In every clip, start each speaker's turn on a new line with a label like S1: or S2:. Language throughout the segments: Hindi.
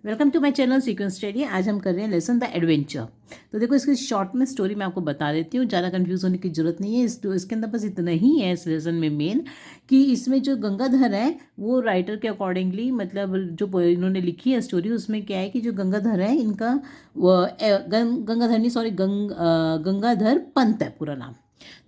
S1: Welcome to my channel sequence study. आज हम कर रहे हैं लेसन द एडवेंचर। तो देखो इसकी शॉर्ट में स्टोरी मैं आपको बता देती हूँ, ज़्यादा कंफ्यूज होने की जरूरत नहीं है। इसके अंदर बस इतना ही है इस लेसन में मेन कि इसमें जो गंगाधर है वो राइटर के अकॉर्डिंगली मतलब जो इन्होंने लिखी है स्टोरी उसमें क्या है कि जो गंगाधर है इनका गंगाधर नहीं सॉरी गंगाधर पंत है पूरा नाम।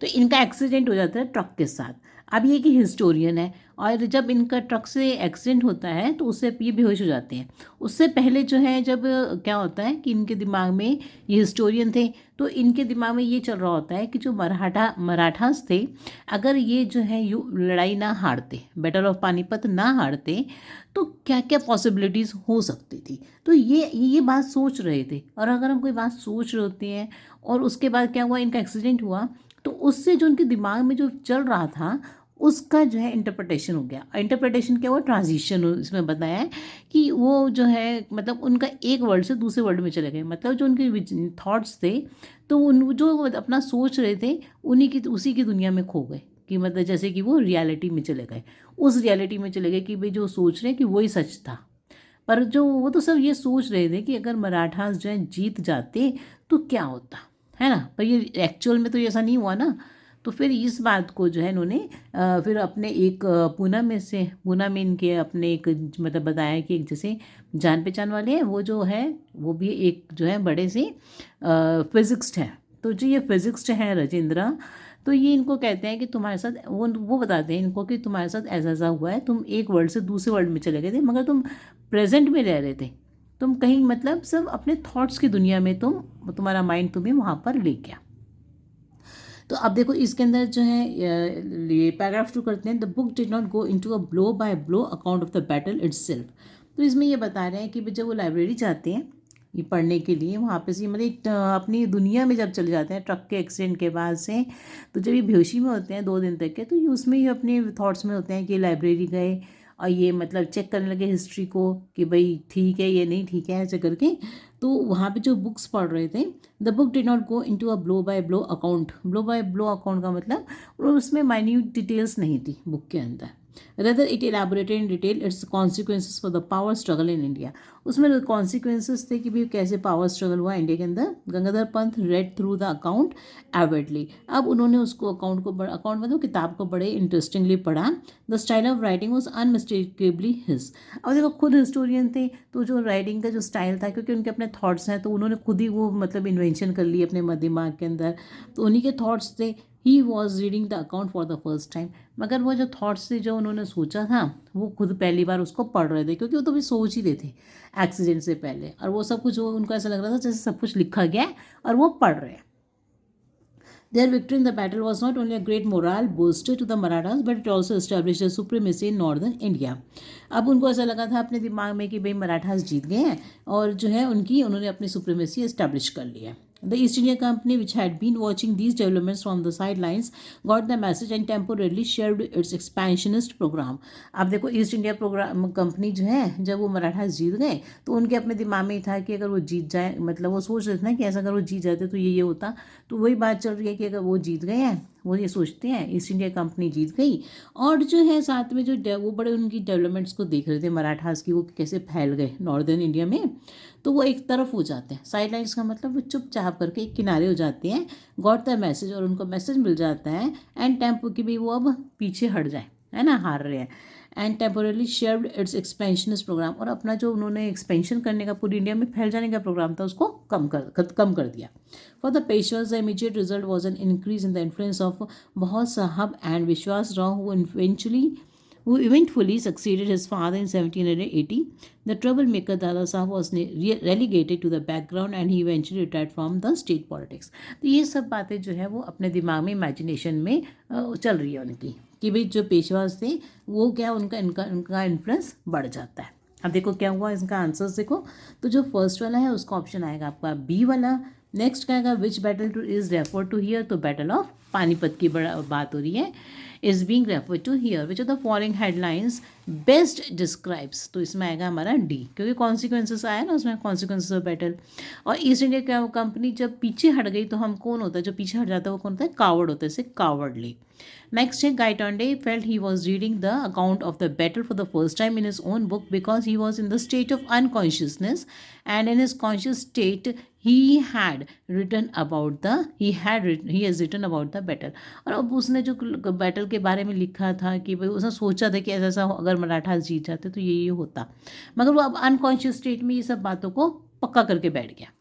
S1: तो इनका एक्सीडेंट हो जाता है ट्रक के साथ। अब ये कि हिस्टोरियन है और जब इनका ट्रक से एक्सीडेंट होता है तो उससे ये बेहोश हो जाते हैं। उससे पहले जो है जब क्या होता है कि इनके दिमाग में ये हिस्टोरियन थे तो इनके दिमाग में ये चल रहा होता है कि जो मराठास थे अगर ये जो है लड़ाई ना हारते, बैटल ऑफ पानीपत ना हारते तो क्या क्या पॉसिबिलिटीज़ हो सकती थी। तो ये बात सोच रहे थे और अगर हम कोई बात सोच रहे होते हैं और उसके बाद क्या हुआ इनका एक्सीडेंट हुआ तो उससे जो उनके दिमाग में जो चल रहा था उसका जो है इंटरप्रिटेशन हो गया। इंटरप्रिटेशन क्या हुआ, ट्रांजिशन इसमें बताया है कि वो जो है मतलब उनका एक वर्ल्ड से दूसरे वर्ल्ड में चले गए। मतलब जो उनके थॉट्स थे तो उन जो अपना सोच रहे थे उसी की दुनिया में खो गए कि मतलब जैसे कि वो रियलिटी में चले गए, उस रियलिटी में चले गए कि भाई जो सोच रहे हैं कि वही सच था। पर जो वो तो सब ये सोच रहे थे कि अगर मराठास जो है जीत जाते तो क्या होता है ना, पर ये एक्चुअल में तो ऐसा नहीं हुआ ना। तो फिर इस बात को जो है इन्होंने फिर अपने एक पूना में इनके अपने एक मतलब बताया कि एक जैसे जान पहचान वाले हैं वो जो है वो भी एक जो है बड़े से फिजिक्स्ट हैं। तो जो ये फिजिक्स्ट हैं राजेंद्रा, तो ये इनको कहते हैं कि तुम्हारे साथ वो बताते हैं इनको कि तुम्हारे साथ ऐसा ऐसा हुआ है, तुम एक वर्ल्ड से दूसरे वर्ल्ड में चले गए थे मगर तुम प्रेजेंट में रह रहे थे, तुम कहीं मतलब सब अपने थॉट्स की दुनिया में तुम्हारा माइंड तुम्हें वहाँ पर ले गया। तो अब देखो इसके अंदर जो है ये पैराग्राफ शुरू करते हैं। The book did not go into a blow by blow account of the battle itself. तो इसमें ये बता रहे हैं कि जब वो लाइब्रेरी जाते हैं ये पढ़ने के लिए वहाँ पे से मतलब अपनी दुनिया में जब चले जाते हैं ट्रक के एक्सीडेंट के बाद से, तो जब ये बेहोशी में होते हैं 2 दिन तक के, तो ये उसमें ही अपने थॉट्स में होते हैं कि लाइब्रेरी गए और ये मतलब चेक करने लगे हिस्ट्री को कि भाई ठीक है ये नहीं ठीक है ऐसे करके। तो वहाँ पे जो बुक्स पढ़ रहे थे, the book did not go into a blow by blow account. Blow by blow account का मतलब उसमें माइन्यूट डिटेल्स नहीं थी बुक के अंदर। Rather it elaborated in detail it's consequences for the power struggle in India. उसमें कॉन्सिक्वेंसेस थे कि भाई कैसे पावर स्ट्रगल हुआ इंडिया के अंदर। Gangadhar Pant read through the account avidly. अब उन्होंने उसको अकाउंट मतलब किताब को बड़े इंटरेस्टिंगली पढ़ा। The style of writing was unmistakably his. अब देखो खुद हिस्टोरियन थे तो जो राइटिंग का जो स्टाइल था क्योंकि उनके अपने थॉट्स हैं तो उन्होंने खुद ही वो मतलब इन्वेंशन कर ली अपने दिमाग के अंदर, तो उन्हीं के थॉट्स थे। He was reading the account for the first time. मगर वो जो थॉट्स थे जो उन्होंने सोचा था वो खुद पहली बार उसको पढ़ रहे थे क्योंकि वो तो भी सोच ही रहे थे एक्सीडेंट से पहले, और वो सब कुछ वो उनको ऐसा लग रहा था जैसे सब कुछ लिखा गया है और वो पढ़ रहे हैं। Their victory in the battle was not only a great morale booster to the Marathas, but it also established a supremacy in northern India. अब उनको ऐसा लगा था अपने दिमाग में कि भाई मराठास जीत गए हैं और जो है उन्होंने अपनी सुप्रीमेसी एस्टैब्लिश कर लिया है। The East India Company, which had been watching these developments from the sidelines, got the message and temporarily shelved its expansionist program. अब देखो ईस्ट इंडिया प्रोग्राम कंपनी जो है जब वो मराठास जीत गए तो उनके अपने दिमाग में ही था कि अगर वो जीत जाए, मतलब वो सोच रहे थे ना कि ऐसा अगर वो जीत जाते तो ये होता। तो वही बात चल रही है कि अगर वो जीत गए हैं, वो ये सोचते हैं ईस्ट इंडिया कंपनी जीत गई और जो है साथ में जो वो बड़े उनकी डेवलपमेंट्स को देख रहे थे मराठास की, वो कैसे फैल गए नॉर्दर्न इंडिया में, तो वो एक तरफ हो जाते हैं। साइड लाइन्स का मतलब वो चुपचाप करके एक किनारे हो जाते हैं। गॉट द मैसेज, और उनको मैसेज मिल जाता है एंड टेम्पो की भी वो अब पीछे हट जाए, है ना, हार रहे हैं। And temporarily shared its expansionist program, और अपना जो उन्होंने एक्सपेंशन करने का पूरी इंडिया में फैल जाने का प्रोग्राम था उसको कम कर दिया। For the Peshwas the immediate result was an increase in the influence of बहुत साहब एंड विश्वास Rao who eventually succeeded his father in 1780. The troublemaker Dada Saheb was relegated to the background and he eventually retired from the state politics. तो ये सब बातें जो है वो अपने दिमाग में इमेजिनेशन में चल रही है उनकी कि भाई जो पेशवास थे वो क्या उनका इन्फ्लुएंस बढ़ जाता है। अब देखो क्या हुआ, इसका आंसर्स देखो। तो जो फर्स्ट वाला है उसका ऑप्शन आएगा आपका बी वाला, नेक्स्ट क्या है, which battle two is refer to here, तो बैटल ऑफ पानीपत की बात हो रही है, is being refer to here, which are the following headlines best describes, तो इसमें आएगा हमारा डी, क्योंकि कॉन्सिक्वेंसेस आया ना उसमें, कॉन्सिक्वेंसेस ऑफ बैटल। और ईस्ट इंडिया कंपनी जब पीछे हट गई तो हम कौन होता है, जो पीछे हट जाता है वो कौन होता है, कावर्ड होता है, इसे cowardly. Next, Gaitonde felt he was reading the account of the battle for the first time in his own book because he was in the state of unconsciousness, and in his conscious state he has written about the battle। और अब उसने जो बैटल के बारे में लिखा था कि भाई उसने सोचा था कि ऐसा ऐसा अगर मराठा जीत जाते तो ये होता, मगर वो अब अनकॉन्शियस स्टेट में ये सब बातों को पक्का करके बैठ गया।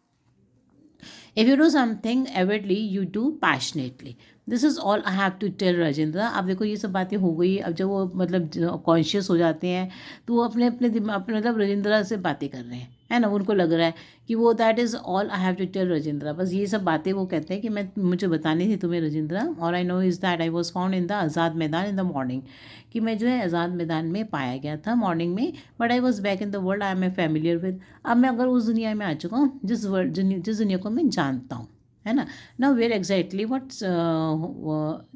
S1: If you do something avidly you do passionately, this is all I have to tell Rajendra. अब देखो ये सब बातें हो गई, अब जब वो मतलब कॉन्शियस हो जाते हैं तो वो अपने अपने दिमाग अपने मतलब राजेंद्र से बातें कर रहे हैं, है ना, उनको लग रहा है कि वो that is all I have to tell Rajendra, बस ये सब बातें वो कहते हैं कि मैं मुझे बतानी थी तुम्हें राजेंद्र। और I know is that I was found in the Azad Maidan in the morning, कि मैं जो है आज़ाद मैदान में पाया गया था मॉर्निंग में, but I was back in the world I am a familiar with, अब मैं अगर उस दुनिया में आ चुका हूँ जिस दुनिया को मैं जानता हूँ, है ना। Now where exactly what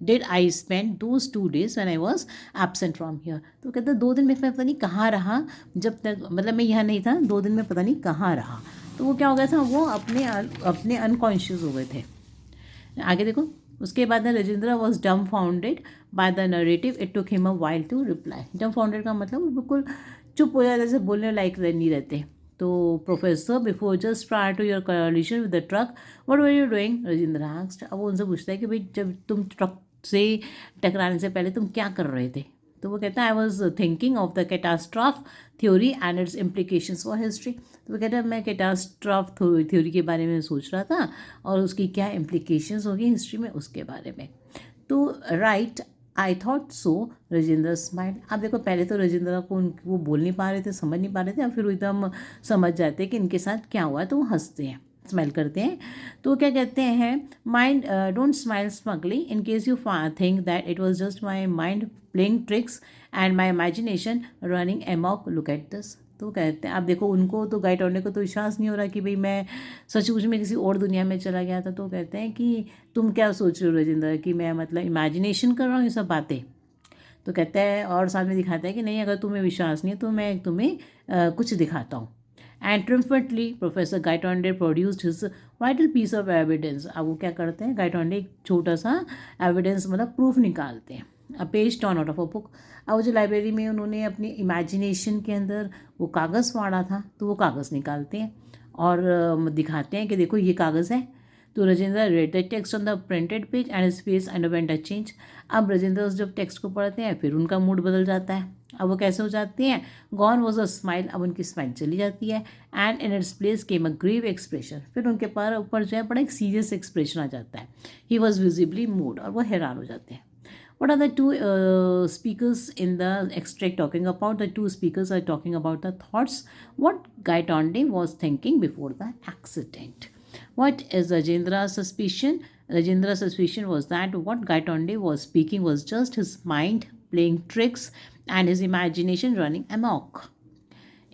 S1: did I spend those 2 days when I was absent from here, तो कहते हैं 2 दिन में मैं पता नहीं कहाँ रहा, जब तक मतलब मैं यहाँ नहीं था 2 दिन में पता नहीं कहाँ रहा, तो वो क्या हो गया था, वो अपने अनकॉन्शियस हो गए थे। आगे देखो, उसके बाद Rajendra was dumbfounded by the narrative, it took him a while to reply. Dumbfounded का मतलब वो बिल्कुल चुप हो जाते, जैसे बोलने लायक नहीं रहते। तो professor before just prior to your collision with the truck what were you doing, Rajendra asked. अब वो उनसे पूछता है कि भाई जब तुम ट्रक से टकराने से पहले तुम क्या कर रहे थे, तो वो कहता है I was thinking of the catastrophe theory and it's implications for history, तो वो कहता है मैं कैटास्ट्रॉफ थ्योरी के बारे में सोच रहा था और उसकी क्या इम्प्लीकेशंस होगी हिस्ट्री में उसके बारे में। तो right I thought so, Rajendra smile. अब देखो पहले तो राजेंद्र को वो बोल नहीं पा रहे थे, समझ नहीं पा रहे थे, और फिर वो एकदम समझ जाते हैं कि इनके साथ क्या हुआ, तो वो हंसते हैं, स्माइल करते हैं। तो क्या कहते हैं, mind don't smile smugly in case you think that it was just my mind playing tricks and my imagination running amok, look at this. तो कहते हैं, अब देखो उनको तो गाइटोंडे को तो विश्वास नहीं हो रहा कि भाई मैं सचमुच में किसी और दुनिया में चला गया था, तो कहते हैं कि तुम क्या सोच रहे हो राजेंद्र कि मैं मतलब इमेजिनेशन कर रहा हूँ ये सब बातें, तो कहता है और साथ में दिखाता है कि नहीं अगर तुम्हें विश्वास नहीं है तो मैं तुम्हें कुछ दिखाता हूँ। And triumphantly professor Gaitonde produced his vital piece of evidence. अब वो क्या करते हैं, गाइटोंडे एक छोटा सा एविडेंस मतलब प्रूफ निकालते हैं, a page turn out of a book. अब वो जो लाइब्रेरी में उन्होंने अपनी इमेजिनेशन के अंदर वो कागज़ फाड़ा था, तो वो कागज़ निकालते हैं और दिखाते हैं कि देखो ये कागज़ है। तो Rajendra read the text on the printed page and his face underwent a change. अब राजेंद्र जब टेक्स्ट को पढ़ते हैं फिर उनका मूड बदल जाता है। अब वो कैसे हो जाती हैं, गॉन वॉज अ स्माइल, अब उनकी स्माइल चली जाती है, and in its place came a grave expression, फिर उनके पर ऊपर जो है बड़ा एक सीरियस एक्सप्रेशन आ जाता है। ही वॉज विजिबली मूड, और वो हैरान हो जाते हैं। What are the two speakers in the extract talking about? The two speakers are talking about the thoughts, what Gaitonde was thinking before the accident. What is Rajendra's suspicion? Rajendra's suspicion was that what Gaitonde was speaking was just his mind playing tricks and his imagination running amok.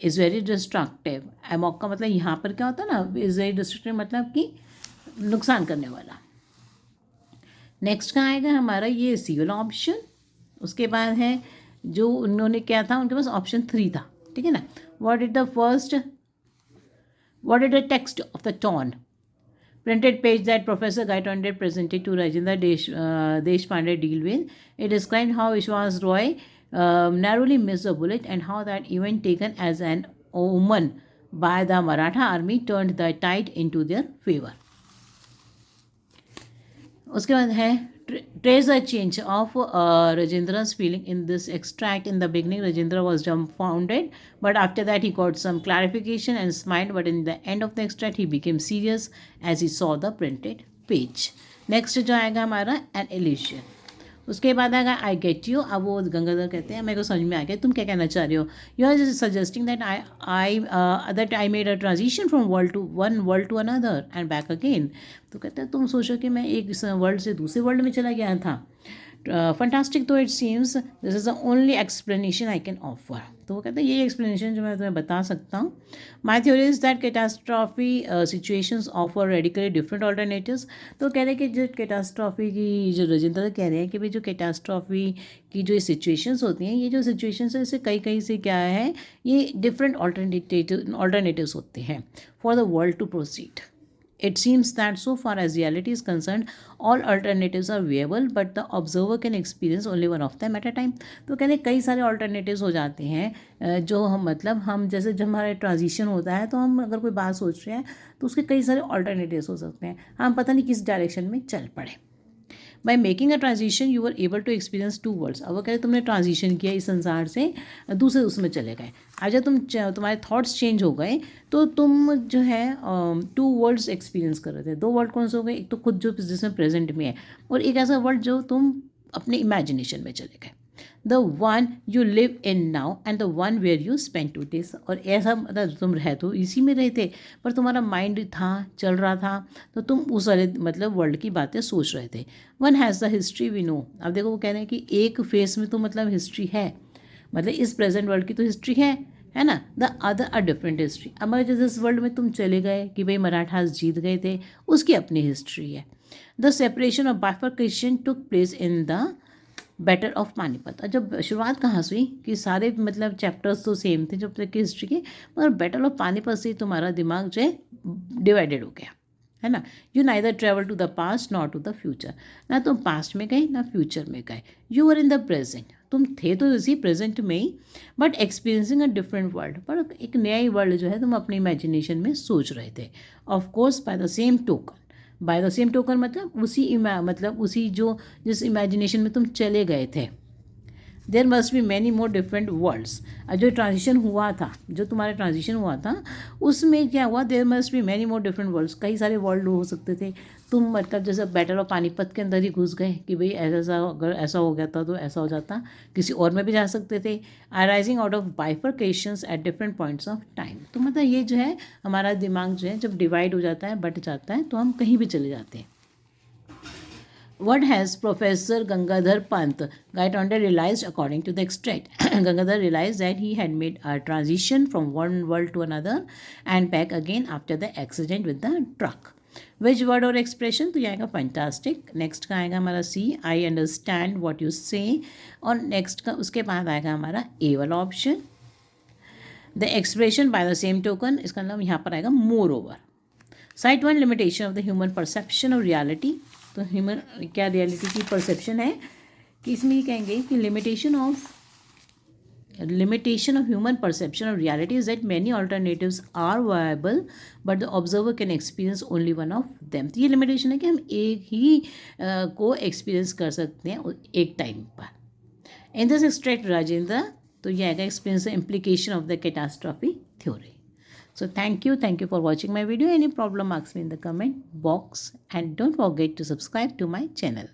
S1: Is very destructive. Amok का मतलब यहाँ पर क्या होता है ना, is very destructive मतलब कि नुकसान करने वाला। नेक्स्ट का आएगा हमारा ये सी वाला ऑप्शन। उसके बाद है जो उन्होंने क्या था, उनके पास ऑप्शन 3 था, ठीक है ना। What is the text of the torn printed page that Professor Gaitonde presented to Rajendra Deshpande deal with. It described how Vishwas Roy narrowly missed a bullet and how that event taken as an omen by the Maratha army turned the tide into their favor. उसके बाद है trace the change of Rajendra's feeling in this extract. In the beginning, Rajendra was dumbfounded, but after that he got some clarification and smiled. But in the end of the extract, he became serious as he saw the printed page. Next जो आएगा हमारा an illusion. उसके बाद आएगा आई गेट यू। अब वो गंगाधर कहते हैं मेरे को समझ में आ गया तुम क्या कहना चाह रहे हो। You are suggesting that I made a transition from one world to another and back again. तो कहते हैं तुम सोचो कि मैं एक वर्ल्ड से दूसरे वर्ल्ड में चला गया था। फंटास्टिक तो it seems this is the only explanation I can offer. तो वो कहते हैं ये एक्सप्लेनेशन जो मैं तुम्हें बता सकता हूँ. My theory is that catastrophe situations offer radically different alternatives. तो कह रहे हैं कि जो कैटास्ट्रॉफी की जो राजेंद्र कह रहे हैं कि भाई जो कैटास्ट्रॉफी की जो सिचुएशंस होती हैं, ये जो सिचुएशंस है इससे कई से क्या है, ये डिफरेंट ऑल्टरनेटिव्स होते हैं for the world to proceed. It seems that so far as reality is concerned, all alternatives are viable, but the observer can experience only one of them at a time. तो कहते कई सारे alternatives हो जाते हैं जो हम मतलब हम जैसे जब हमारा ट्रांजिशन होता है तो हम अगर कोई बात सोच रहे हैं तो उसके कई सारे alternatives हो सकते हैं, हम पता नहीं किस डायरेक्शन में चल पड़े. By making a transition you are able to experience two worlds. अब वो कह रहे तुमने ट्रांजिशन किया इस संसार से दूसरे उसमें चले गए. आज जब तुम्हारे थॉट्स चेंज हो गए तो तुम जो है टू वर्ल्ड्स एक्सपीरियंस कर रहे थे. दो वर्ल्ड कौन से हो गए, एक तो खुद जो जिसमें प्रेजेंट में है, और एक ऐसा वर्ल्ड जो तुम अपने इमेजिनेशन में चले गए. The one you live in now and the one where you spend 2 days. और ऐसा मतलब तुम रह तो इसी में रहे थे पर तुम्हारा माइंड था चल रहा था तो तुम उस वाले मतलब वर्ल्ड की बातें सोच रहे थे. One has the history we know. अब देखो वो कह रहे हैं कि एक फेस में तो मतलब हिस्ट्री है, मतलब इस प्रेजेंट वर्ल्ड की तो हिस्ट्री है ना. The other a different history. अब जैसे इस वर्ल्ड में तुम चले गए कि भाई मराठास जीत गए थे, उसकी अपनी हिस्ट्री है. The separation of bifurcation took place in the battle of Panipat. और जब शुरुआत कहाँ से हुई कि सारे मतलब चैप्टर्स तो सेम थे जब तक की हिस्ट्री के, मगर बैटल ऑफ पानीपत से तुम्हारा दिमाग जो है डिवाइडेड हो गया, है ना. You neither travel to the past not to the future. ना तुम पास्ट में गए ना फ्यूचर में गए. You are in the present. तुम थे तो इसी प्रेजेंट में ही but experiencing a different world. पर एक नया ही वर्ल्ड जो है तुम अपने इमेजिनेशन में सोच रहे थे. Of course by the same token. By the same token मतलब मतलब उसी जो जिस इमेजिनेशन में तुम चले गए थे. There must be many more different worlds. जो ट्रांजिशन हुआ था, जो तुम्हारा ट्रांजिशन हुआ था उसमें क्या हुआ, there must be many more different worlds. कई सारे वर्ल्ड हो सकते थे. तुम मतलब जैसे बैटल ऑफ पानीपत के अंदर ही घुस गए कि भाई ऐसा अगर ऐसा हो गया था तो ऐसा हो जाता, किसी और में भी जा सकते थे. Arising out of bifurcations at different points of time. तो मतलब ये जो है हमारा दिमाग जो है जब डिवाइड हो जाता है, बट जाता है, तो हम कहीं भी चले जाते हैं. What has Professor Gangadhar Pant Gaitonde realized according to the extract? Gangadhar realized that he had made a transition from one world to another and back again after the accident with the truck. Which word or expression? तो ये आएगा fantastic. Next का आएगा हमारा C, I understand what you say. और next का उसके बाद आएगा हमारा A वाला option. The expression by the same token, इसका नाम यहाँ पर आएगा moreover. Cite one limitation of the human perception of reality. तो ह्यूमन क्या रियलिटी की परसेप्शन है कि इसमें ये कहेंगे कि limitation of human perception of reality is that many alternatives are viable but the observer can experience only one of them. तो ये लिमिटेशन है कि हम एक ही को एक्सपीरियंस कर सकते हैं एक टाइम पर. इन दिस एक्सट्रैक्ट राजेंद्र, तो ये आएगा experience the implication of the catastrophe theory. So thank you for watching my video. Any problem, ask me in the comment box and don't forget to subscribe to my channel.